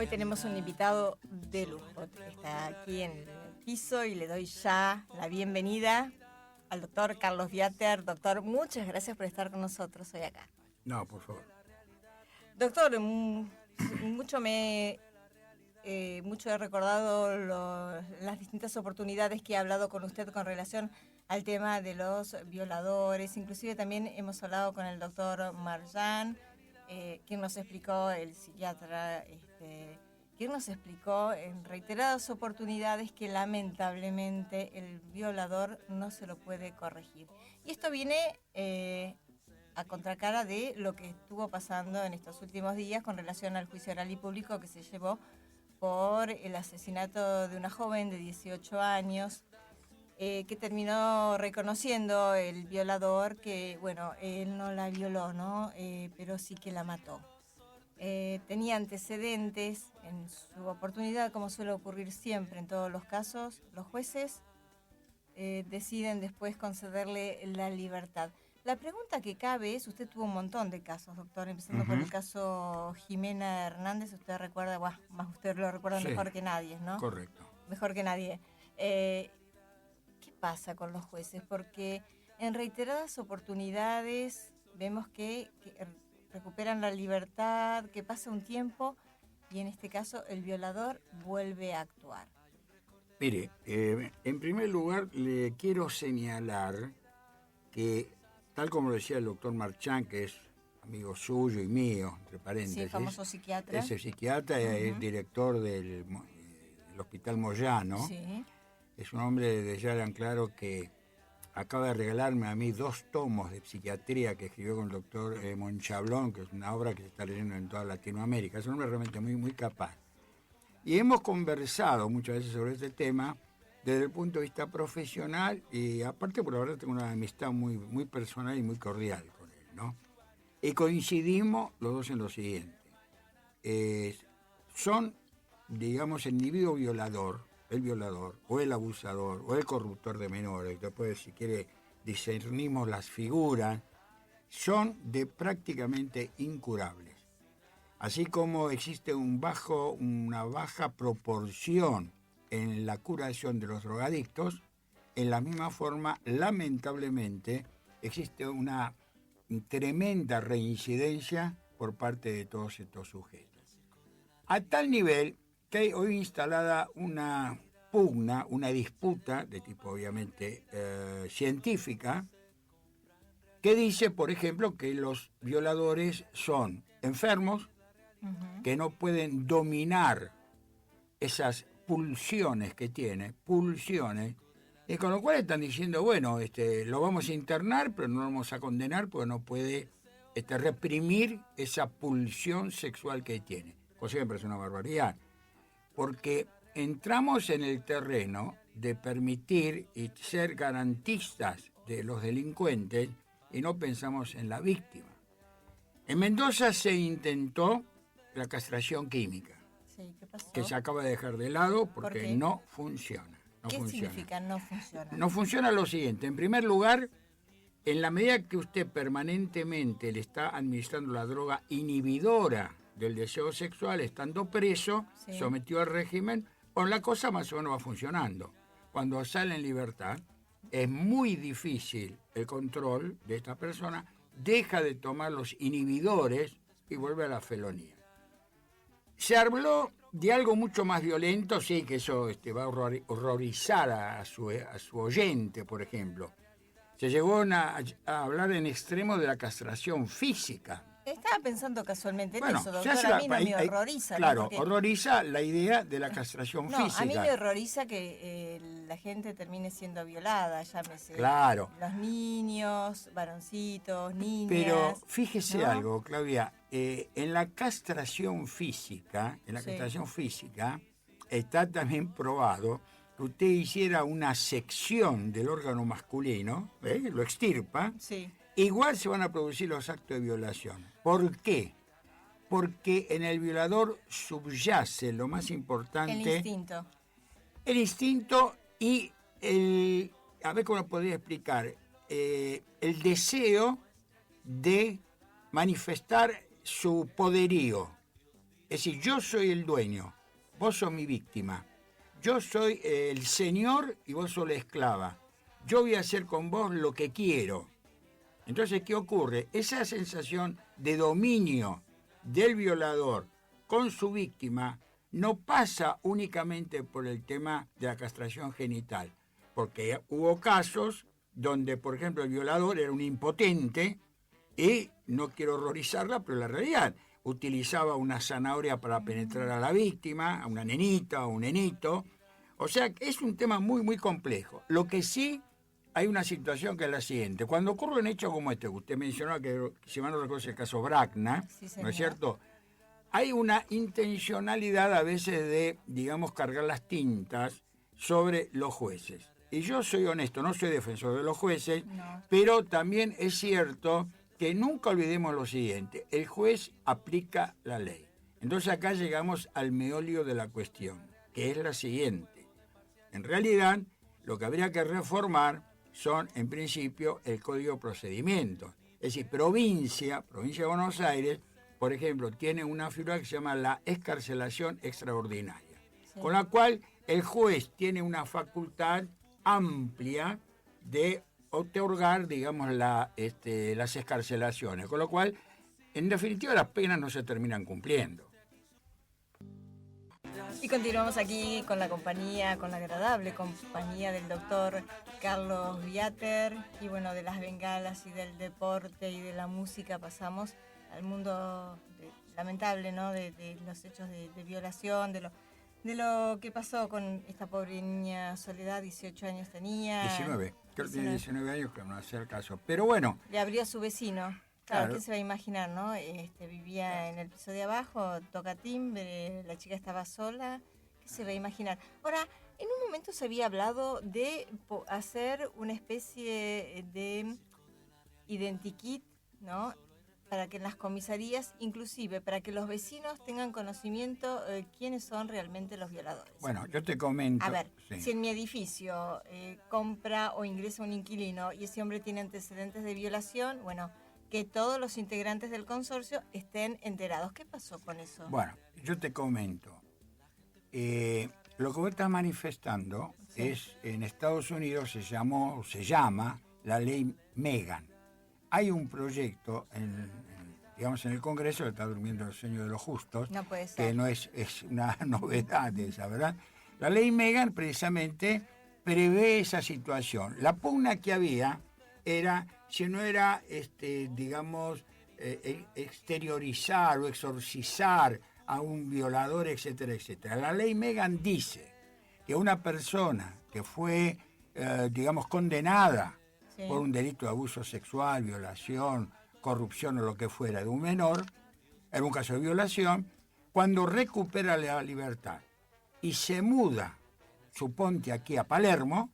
Hoy tenemos un invitado de lujo. Está aquí en el piso y le doy ya la bienvenida al doctor Carlos Viater. Doctor, muchas gracias por estar con nosotros hoy acá. No, por favor. Doctor, mucho he recordado las distintas oportunidades que he hablado con usted con relación al tema de los violadores. Inclusive también hemos hablado con el doctor Marjan, quien nos explicó, el psiquiatra, quien nos explicó en reiteradas oportunidades que lamentablemente el violador no se lo puede corregir. Y esto viene a contracara de lo que estuvo pasando en estos últimos días con relación al juicio oral y público que se llevó por el asesinato de una joven de 18 años, que terminó reconociendo el violador que, bueno, él no la violó, ¿no? Pero sí que la mató. Tenía antecedentes. En su oportunidad, como suele ocurrir siempre en todos los casos, los jueces deciden después concederle la libertad. La pregunta que cabe es, usted tuvo un montón de casos, doctor, empezando por el caso Jimena Hernández. Usted recuerda, más usted lo recuerda mejor que nadie, ¿no? Correcto. Mejor que nadie. ¿Qué pasa con los jueces? Porque en reiteradas oportunidades vemos que recuperan la libertad, que pasa un tiempo y en este caso el violador vuelve a actuar. Mire, en primer lugar le quiero señalar que, tal como lo decía el doctor Marchán, que es amigo suyo y mío, entre paréntesis. Sí, famoso psiquiatra. Ese psiquiatra es director del Hospital Moyano. Sí. Es un hombre de ya tan claro que acaba de regalarme a mí 2 tomos de psiquiatría que escribió con el doctor Monchablón, que es una obra que se está leyendo en toda Latinoamérica. Es un hombre realmente muy, muy capaz. Y hemos conversado muchas veces sobre este tema desde el punto de vista profesional y aparte, por la verdad, tengo una amistad muy, muy personal y muy cordial con él, ¿no? Y coincidimos los dos en lo siguiente. Son, digamos, el individuo violador, el violador, o el abusador, o el corruptor de menores, después, si quiere, discernimos las figuras, son prácticamente incurables. Así como existe una baja proporción en la curación de los drogadictos, en la misma forma, lamentablemente, existe una tremenda reincidencia por parte de todos estos sujetos. A tal nivel que hay hoy instalada una pugna, una disputa de tipo obviamente científica, que dice, por ejemplo, que los violadores son enfermos, que no pueden dominar esas pulsiones que tiene, y con lo cual están diciendo, bueno, lo vamos a internar, pero no lo vamos a condenar porque no puede reprimir esa pulsión sexual que tiene. Cosa que me parece una barbaridad, porque entramos en el terreno de permitir y ser garantistas de los delincuentes y no pensamos en la víctima. En Mendoza se intentó la castración química. Sí, ¿qué pasó? Que se acaba de dejar de lado porque no funciona. ¿Qué significa no funciona? No funciona lo siguiente. En primer lugar, en la medida que usted permanentemente le está administrando la droga inhibidora del deseo sexual, estando preso, sometido al régimen, la cosa más o menos va funcionando. Cuando sale en libertad, es muy difícil el control de esta persona, deja de tomar los inhibidores y vuelve a la felonía. Se habló de algo mucho más violento, sí, que eso va a horrorizar a su oyente, por ejemplo. Se llegó a hablar en extremo de la castración física. Estaba pensando casualmente en eso, doctor. A mí no me horroriza. Claro, ¿no? Porque horroriza la idea de la castración física. A mí me horroriza que la gente termine siendo violada, llámese. Claro. Los niños, varoncitos, niñas. Pero fíjese algo, Claudia, en la castración física, está también probado que usted hiciera una sección del órgano masculino, lo extirpa, igual se van a producir los actos de violación. ¿Por qué? Porque en el violador subyace lo más importante. El instinto. El instinto y a ver cómo lo podría explicar, el deseo de manifestar su poderío, Es decir, yo soy el dueño, vos sos mi víctima. Yo soy el señor y vos sos la esclava. Yo voy a hacer con vos lo que quiero. Entonces, ¿qué ocurre? Esa sensación de dominio del violador con su víctima no pasa únicamente por el tema de la castración genital, porque hubo casos donde, por ejemplo, el violador era un impotente y, no quiero horrorizarla, pero la realidad, utilizaba una zanahoria para penetrar a la víctima, a una nenita o un nenito. O sea, es un tema muy, muy complejo. Lo que sí, hay una situación que es la siguiente. Cuando ocurre un hecho como este, usted mencionó que, si mal no recuerdo, es el caso Bracna, Sí, ¿no es señor. cierto? Hay una intencionalidad a veces de, digamos, cargar las tintas sobre los jueces. Y yo soy honesto, no soy defensor de los jueces, No. pero también es cierto que nunca olvidemos lo siguiente: el juez aplica la ley. Entonces acá llegamos al meollo de la cuestión, que es la siguiente. En realidad, lo que habría que reformar son, en principio, el Código de Procedimientos. Es decir, provincia de Buenos Aires, por ejemplo, tiene una figura que se llama la excarcelación extraordinaria, Sí. con la cual el juez tiene una facultad amplia de otorgar, digamos, las excarcelaciones, con lo cual, en definitiva, las penas no se terminan cumpliendo. Y continuamos aquí con la compañía, con la agradable compañía del doctor Carlos Viater. Y bueno, de las bengalas y del deporte y de la música pasamos al mundo lamentable, ¿no? De los hechos de violación, de lo que pasó con esta pobre niña Soledad, 18 años tenía. 19, creo que tiene 19 años, que no hace el caso. Pero bueno, Le abrió a su vecino. Claro. Claro, ¿quién se va a imaginar, no? Vivía en el piso de abajo, toca timbre, la chica estaba sola. ¿Qué se va a imaginar? Ahora, en un momento se había hablado de hacer una especie de identikit, ¿no? Para que en las comisarías, inclusive para que los vecinos tengan conocimiento quiénes son realmente los violadores. bueno, yo te comento. A ver, sí. si en mi edificio compra o ingresa un inquilino y ese hombre tiene antecedentes de violación, bueno, que todos los integrantes del consorcio estén enterados. ¿Qué pasó con eso? Bueno, yo te comento. Lo que vos estás manifestando Sí. es, en Estados Unidos se llama la ley Megan. Hay un proyecto digamos, en el Congreso, que está durmiendo el sueño de los justos, No puede ser. que no es una novedad esa, ¿verdad? La ley Megan precisamente prevé esa situación. La pugna que había era si no era, digamos, exteriorizar o exorcizar a un violador, etcétera, etcétera. La ley Megan dice que una persona que fue, digamos, condenada Sí. por un delito de abuso sexual, violación, corrupción o lo que fuera de un menor, en un caso de violación, cuando recupera la libertad y se muda, suponte aquí a Palermo,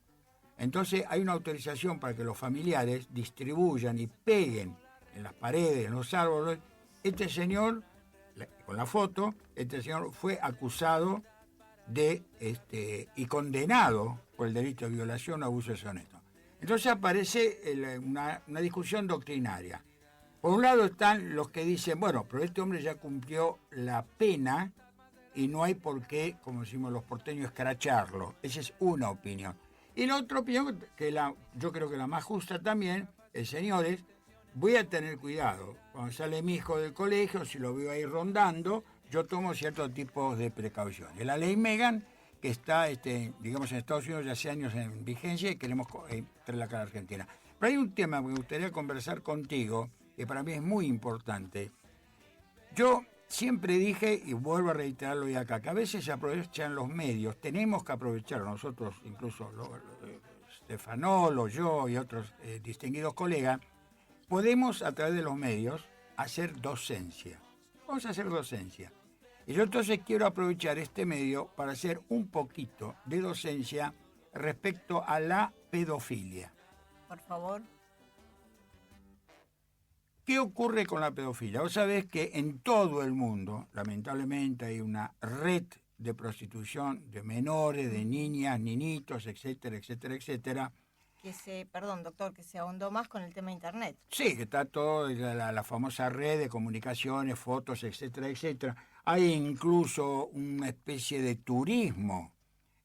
entonces hay una autorización para que los familiares distribuyan y peguen en las paredes, en los árboles. Este señor, con la foto, este señor fue acusado y condenado por el delito de violación o abuso deshonesto. Entonces aparece una discusión doctrinaria. Por un lado están los que dicen, bueno, pero este hombre ya cumplió la pena y no hay por qué, como decimos los porteños, escracharlo. Esa es una opinión. Y la otra opinión, que yo creo que la más justa también, es, señores, voy a tener cuidado. Cuando sale mi hijo del colegio, si lo veo ahí rondando, yo tomo ciertos tipos de precauciones. La ley Megan, que está, digamos, en Estados Unidos ya hace años en vigencia y queremos traerla acá a la Argentina. Pero hay un tema que me gustaría conversar contigo, que para mí es muy importante. Yo siempre dije, y vuelvo a reiterarlo hoy acá, que a veces se aprovechan los medios, tenemos que aprovechar nosotros, incluso Stefanolo, yo y otros distinguidos colegas, podemos a través de los medios hacer docencia. Vamos a hacer docencia. Y yo entonces quiero aprovechar este medio para hacer un poquito de docencia respecto a la pedofilia. Por favor. ¿Qué ocurre con la pedofilia? Vos sabés que en todo el mundo, lamentablemente, hay una red de prostitución de menores, de niñas, niñitos, etcétera, etcétera, etcétera. Perdón, doctor, que se ahondó más con el tema de Internet. Sí, que está todo la famosa red de comunicaciones, fotos, etcétera, etcétera. Hay incluso una especie de turismo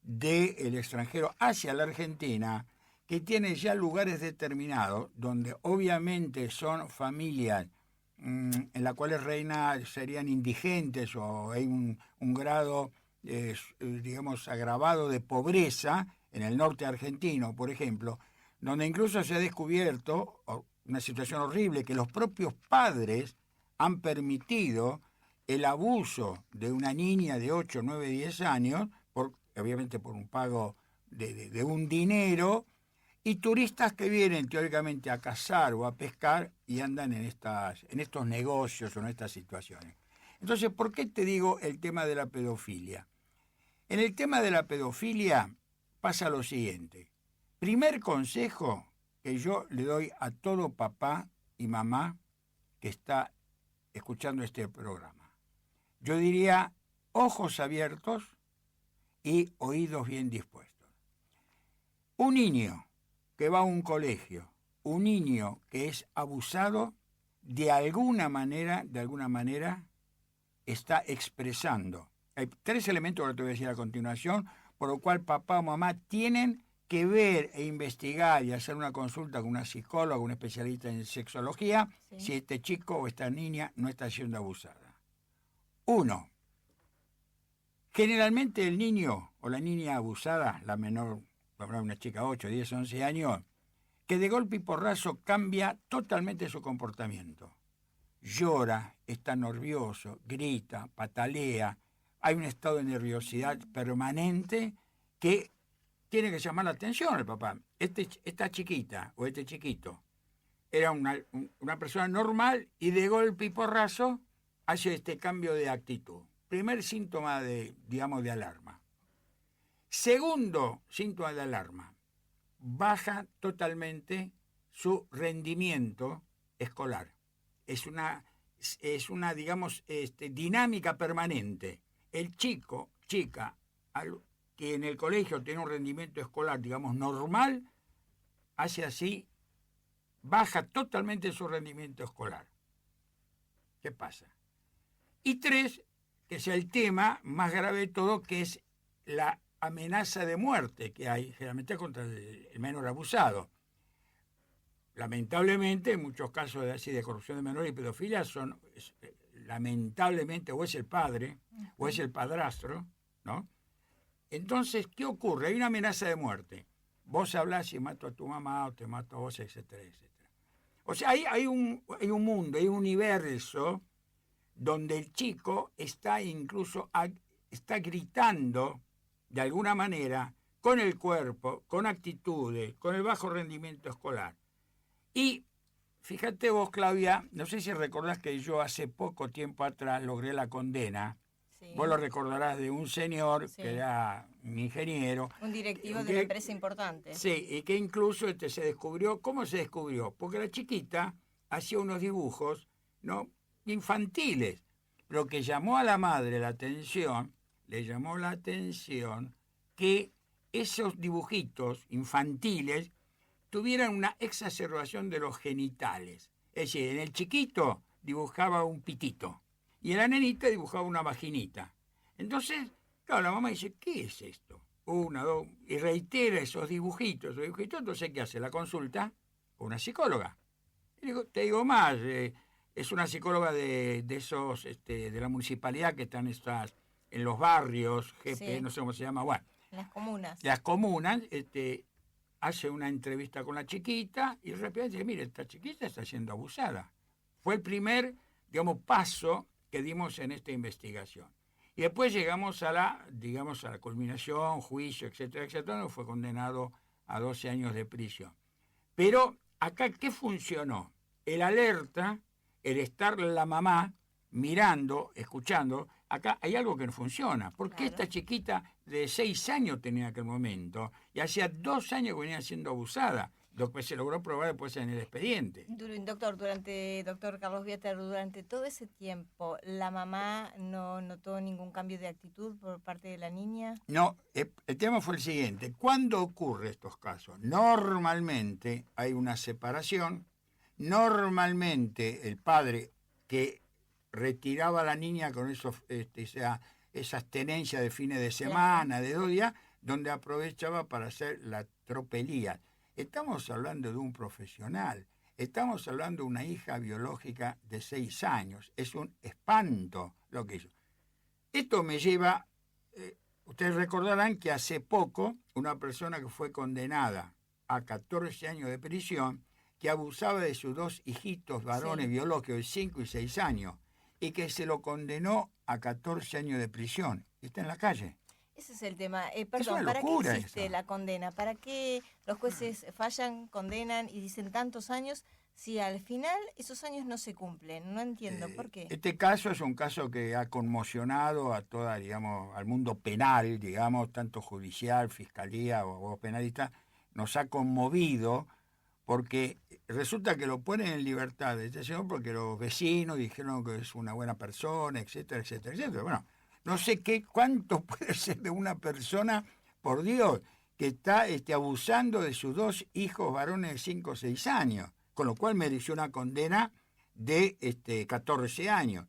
del extranjero hacia la Argentina, que tiene ya lugares determinados, donde obviamente son familias en las cuales serían indigentes o hay un grado, digamos, agravado de pobreza en el norte argentino, por ejemplo, donde incluso se ha descubierto una situación horrible, que los propios padres han permitido el abuso de una niña de 8, 9, 10 años, obviamente por un pago de un dinero, y turistas que vienen teóricamente a cazar o a pescar y andan en estos negocios o en estas situaciones. Entonces, ¿por qué te digo el tema de la pedofilia? En el tema de la pedofilia pasa lo siguiente. Primer consejo que yo le doy a todo papá y mamá que está escuchando este programa. Yo diría ojos abiertos y oídos bien dispuestos. Un niño que va a un colegio, un niño que es abusado, de alguna manera, está expresando. Hay 3 elementos que te voy a decir a continuación, por lo cual papá o mamá tienen que ver e investigar y hacer una consulta con una psicóloga, un especialista en sexología, si este chico o esta niña no está siendo abusada. 1. Generalmente el niño o la niña abusada, la menor, una chica 8, 10, 11 años, que de golpe y porrazo cambia totalmente su comportamiento. Llora, está nervioso, grita, patalea, hay un estado de nerviosidad permanente que tiene que llamar la atención al papá. Esta chiquita o este chiquito era una persona normal y de golpe y porrazo hace este cambio de actitud. Primer síntoma de alarma. Segundo síntoma de alarma, baja totalmente su rendimiento escolar. Es una digamos, dinámica permanente. El chica, que en el colegio tiene un rendimiento escolar, digamos, normal, hace así, baja totalmente su rendimiento escolar. ¿Qué pasa? Y 3, que es el tema más grave de todo, que es la amenaza de muerte que hay generalmente contra el menor abusado. Lamentablemente, en muchos casos de corrupción de menores y pedofilia lamentablemente, o es el padre, o es el padrastro, ¿no? Entonces, ¿qué ocurre? Hay una amenaza de muerte. Vos hablás y mato a tu mamá o te mato a vos, etcétera, etcétera. O sea, hay un mundo, hay un universo donde el chico está gritando de alguna manera con el cuerpo, con actitudes, con el bajo rendimiento escolar. Y fíjate vos, Claudia, no sé si recordás que yo hace poco tiempo atrás logré la condena. Sí. Vos lo recordarás, de un señor que era un ingeniero. Un directivo de una empresa importante. Sí, y que incluso se descubrió. ¿Cómo se descubrió? Porque la chiquita hacía unos dibujos, ¿no?, infantiles. Lo que llamó a la madre le llamó la atención que esos dibujitos infantiles tuvieran una exacerbación de los genitales. Es decir, en el chiquito dibujaba un pitito y en la nenita dibujaba una vaginita. Entonces, claro, la mamá dice, ¿qué es esto? 1, 2, y reitera esos dibujitos. Entonces, ¿qué hace? La consulta con una psicóloga. Y te digo más, es una psicóloga de esos, de la municipalidad, que están en los barrios, GP, no sé cómo se llama, bueno. Las comunas. Las comunas, hace una entrevista con la chiquita y rápidamente dice, mire, esta chiquita está siendo abusada. Fue el primer, paso que dimos en esta investigación. Y después llegamos a la culminación, juicio, etcétera, etcétera. Fue condenado a 12 años de prisión. Pero acá, ¿qué funcionó? El alerta, el estar la mamá mirando, escuchando. Acá hay algo que no funciona. ¿Por qué esta chiquita de 6 años tenía en aquel momento y hacía 2 años que venía siendo abusada? Lo que se logró probar después en el expediente. Doctor Carlos Vieter, durante todo ese tiempo, ¿la mamá no notó ningún cambio de actitud por parte de la niña? No, el tema fue el siguiente. ¿Cuándo ocurre estos casos? Normalmente hay una separación. Normalmente el padre, que retiraba a la niña con esas tenencias de fines de semana, de 2 días, donde aprovechaba para hacer la tropelía. Estamos hablando de un profesional, estamos hablando de una hija biológica de 6 años. Es un espanto lo que hizo. Esto me lleva, ustedes recordarán que hace poco una persona que fue condenada a 14 años de prisión, que abusaba de sus 2 hijitos varones biológicos de 5 y 6 años, y que se lo condenó a 14 años de prisión. Está en la calle. Ese es el tema. Es Perdón, una ¿para qué locura existe eso. la condena? ¿Para qué los jueces fallan, condenan y dicen tantos años si al final esos años no se cumplen? No entiendo por qué. Este caso es un caso que ha conmocionado a toda, digamos, al mundo penal, digamos, tanto judicial, fiscalía o penalista, nos ha conmovido porque resulta que lo ponen en libertad este señor porque los vecinos dijeron que es una buena persona, etcétera, etcétera, etcétera. Bueno, no sé cuánto puede ser de una persona, por Dios, que está abusando de sus 2 hijos varones de 5 o 6 años, con lo cual mereció una condena de 14 años.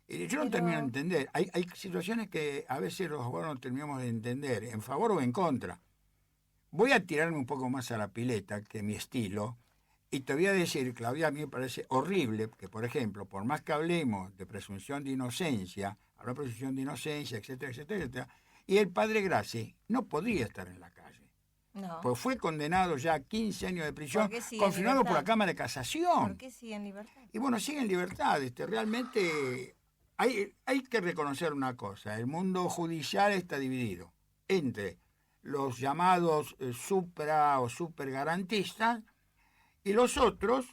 Yo no termino de entender. Hay situaciones que a veces los abogados no terminamos de entender, en favor o en contra. Voy a tirarme un poco más a la pileta, que mi estilo, y te voy a decir, Claudia, a mí me parece horrible que, por ejemplo, por más que hablemos de presunción de inocencia, habrá presunción de inocencia, etcétera, etcétera, etcétera, y el padre Graci no podría estar en la calle. No. Pues fue condenado ya a 15 años de prisión, sigue confirmado por la Cámara de Casación. ¿Por qué sigue en libertad? Y bueno, sigue en libertad. Realmente hay que reconocer una cosa, el mundo judicial está dividido entre los llamados supra o supergarantistas y los otros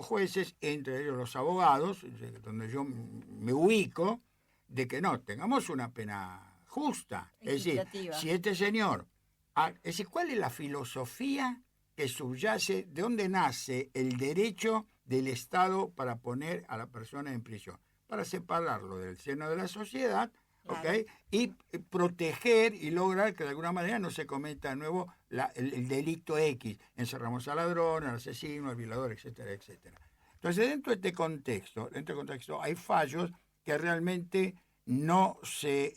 jueces, entre ellos los abogados, donde yo me ubico, de que no, tengamos una pena justa. Es decir, si este señor... Es decir, ¿cuál es la filosofía que subyace, de dónde nace el derecho del Estado para poner a la persona en prisión? Para separarlo del seno de la sociedad, claro. ¿Okay? Y proteger y lograr que de alguna manera no se cometa de nuevo el delito X. Encerramos al ladrón, al asesino, al violador, etcétera, etcétera. Entonces, dentro de este contexto hay fallos que realmente no se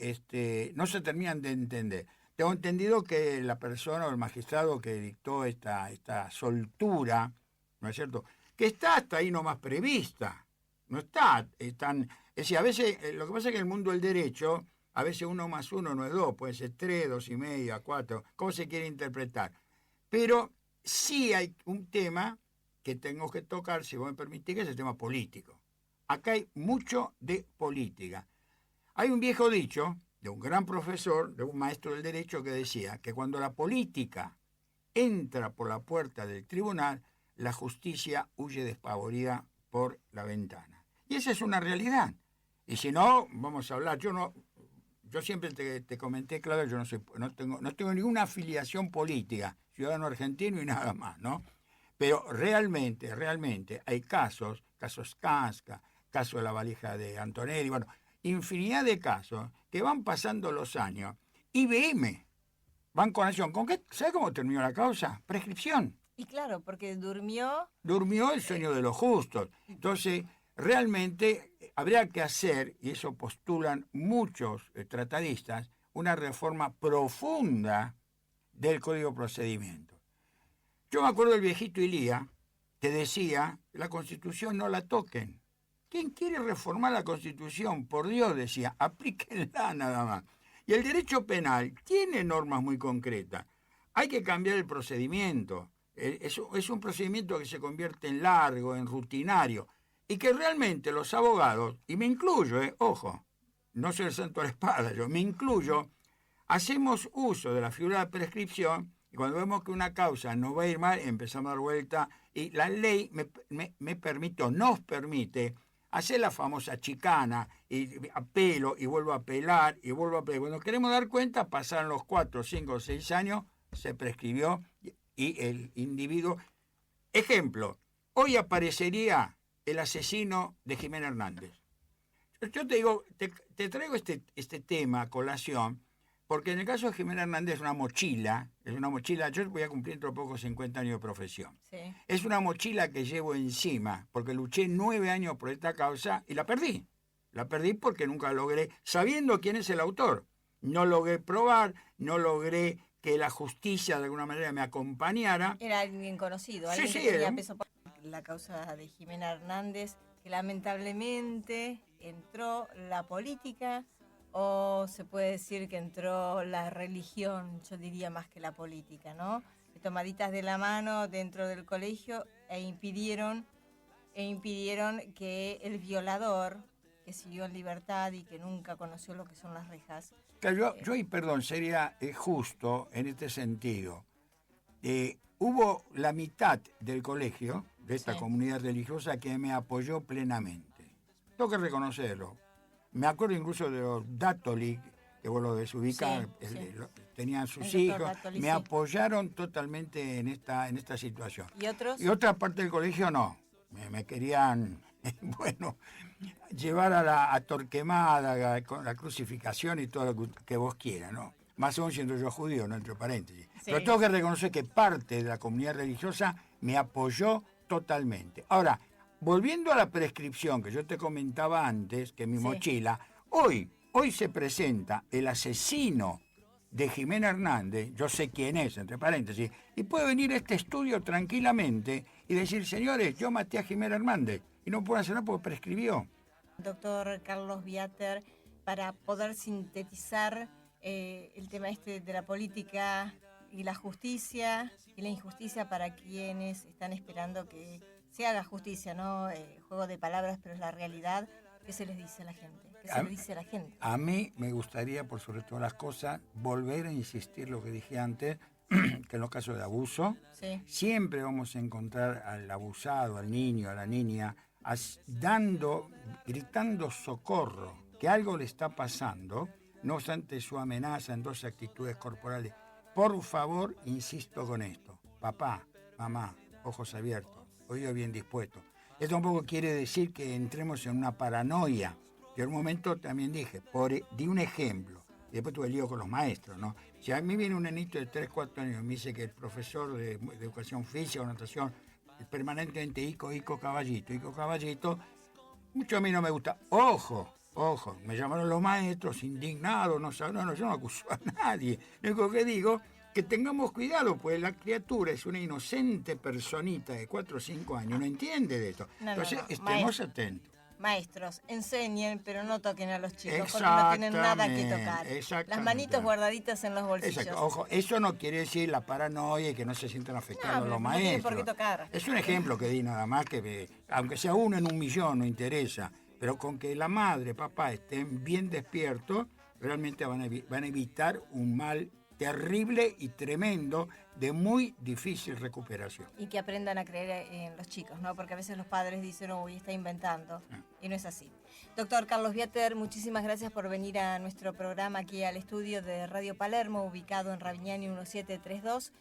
terminan de entender. Tengo entendido que la persona o el magistrado que dictó esta soltura, ¿no es cierto?, que está hasta ahí nomás prevista, no está tan... Es decir, a veces, lo que pasa es que en el mundo del derecho, a veces 1 más 1 no es 2, puede ser 3, 2,5, 4, cómo se quiere interpretar. Pero sí hay un tema que tengo que tocar, si vos me permitís, que es el tema político. Acá hay mucho de política. Hay un viejo dicho de un gran profesor, de un maestro del derecho, que decía que cuando la política entra por la puerta del tribunal, la justicia huye despavorida por la ventana. Y esa es una realidad. Y si no, vamos a hablar, yo siempre te comenté, claro, yo no tengo ninguna afiliación política, ciudadano argentino y nada más, ¿no? Pero realmente hay casos Casca, caso de la valija de Antonelli, bueno, infinidad de casos que van pasando los años. IBM, Banco Nación, ¿sabe cómo terminó la causa? Prescripción. Y claro, porque durmió el sueño de los justos. Entonces, realmente habría que hacer, y eso postulan muchos tratadistas, una reforma profunda del Código de Procedimiento. Yo me acuerdo del viejito Ilía, que decía, la Constitución no la toquen. ¿Quién quiere reformar la Constitución? Por Dios, decía, aplíquenla nada más. Y el derecho penal tiene normas muy concretas. Hay que cambiar el procedimiento. Es un procedimiento que se convierte en largo, en rutinario, y que realmente los abogados, y me incluyo, ojo, no soy el santo de la espada, yo me incluyo, hacemos uso de la figura de prescripción, y cuando vemos que una causa nos va a ir mal, empezamos a dar vuelta, y la ley nos permite hacer la famosa chicana, y apelo, y vuelvo a apelar, y vuelvo a apelar. Cuando queremos dar cuenta, pasaron los 4, 5, 6 años, se prescribió, y el individuo... Ejemplo, hoy aparecería el asesino de Jimena Hernández. Yo te digo, te traigo este tema a colación, porque en el caso de Jimena Hernández es una mochila, yo voy a cumplir dentro de poco 50 años de profesión. Sí. Es una mochila que llevo encima, porque luché 9 años por esta causa y la perdí. La perdí porque nunca logré, sabiendo quién es el autor, no logré probar, no logré que la justicia de alguna manera me acompañara. Era alguien conocido, Sí, alguien sí, que tenía era peso. La causa de Jimena Hernández, que lamentablemente entró la política, o se puede decir que entró la religión, yo diría más que la política, ¿no? Tomaditas de la mano dentro del colegio e impidieron que el violador, que siguió en libertad y que nunca conoció lo que son las rejas. Yo, y perdón, sería justo en este sentido. Hubo la mitad del colegio, de esta Sí. comunidad religiosa, que me apoyó plenamente. Tengo que reconocerlo. Me acuerdo incluso de los Dátoli, que vos lo desubicar, Sí, sí. tenían sus El hijos, doctor Dátoli, me sí. apoyaron totalmente en esta situación. ¿Y otros? Y otra parte del colegio no. Me querían, bueno, llevar a Torquemada, con la crucificación y todo lo que vos quieras, ¿no? Más aún siendo yo judío, ¿no? Entre paréntesis. Sí. Pero tengo que reconocer que parte de la comunidad religiosa me apoyó totalmente. Ahora, volviendo a la prescripción que yo te comentaba antes, que mi Sí. mochila, hoy se presenta el asesino de Jimena Hernández, yo sé quién es, entre paréntesis, y puede venir a este estudio tranquilamente y decir, señores, yo maté a Jimena Hernández, y no puedo hacer nada porque prescribió. Doctor Carlos Viater, para poder sintetizar el tema de la política y la justicia y la injusticia para quienes están esperando que se haga justicia, ¿no? Juego de palabras, pero es la realidad. ¿Qué se les dice a la gente? ¿Qué se le dice a la gente? A mí me gustaría, por sobre todas las cosas, volver a insistir lo que dije antes, que en los casos de abuso, Sí. siempre vamos a encontrar al abusado, al niño, a la niña, gritando socorro, que algo le está pasando, no obstante su amenaza en dos actitudes corporales. Por favor, insisto con esto. Papá, mamá, ojos abiertos, oídos bien dispuestos. Esto tampoco quiere decir que entremos en una paranoia. Yo en un momento también dije, di un ejemplo, y después tuve lío con los maestros, ¿no? Si a mí viene un nenito de 3, 4 años y me dice que el profesor de educación física o natación permanentemente ico, caballito, mucho a mí no me gusta. Ojo, me llamaron los maestros indignados, yo no acuso a nadie. Lo único que digo, que tengamos cuidado, pues la criatura es una inocente personita de 4 o 5 años, no entiende de esto. Entonces, estemos atentos. Maestros, enseñen, pero no toquen a los chicos, porque no tienen nada que tocar. Las manitos guardaditas en los bolsillos. Exacto. Ojo, eso no quiere decir la paranoia y que no se sientan afectados los no maestros. tienen por qué tocar. Es un ejemplo que di nada más, que aunque sea uno en 1.000.000, no interesa, pero con que la madre, papá estén bien despiertos, realmente van a evitar un mal terrible y tremendo de muy difícil recuperación. Y que aprendan a creer en los chicos, ¿no? Porque a veces los padres dicen, uy, está inventando, y no es así. Doctor Carlos Viater, muchísimas gracias por venir a nuestro programa aquí al estudio de Radio Palermo, ubicado en Ravignani 1732.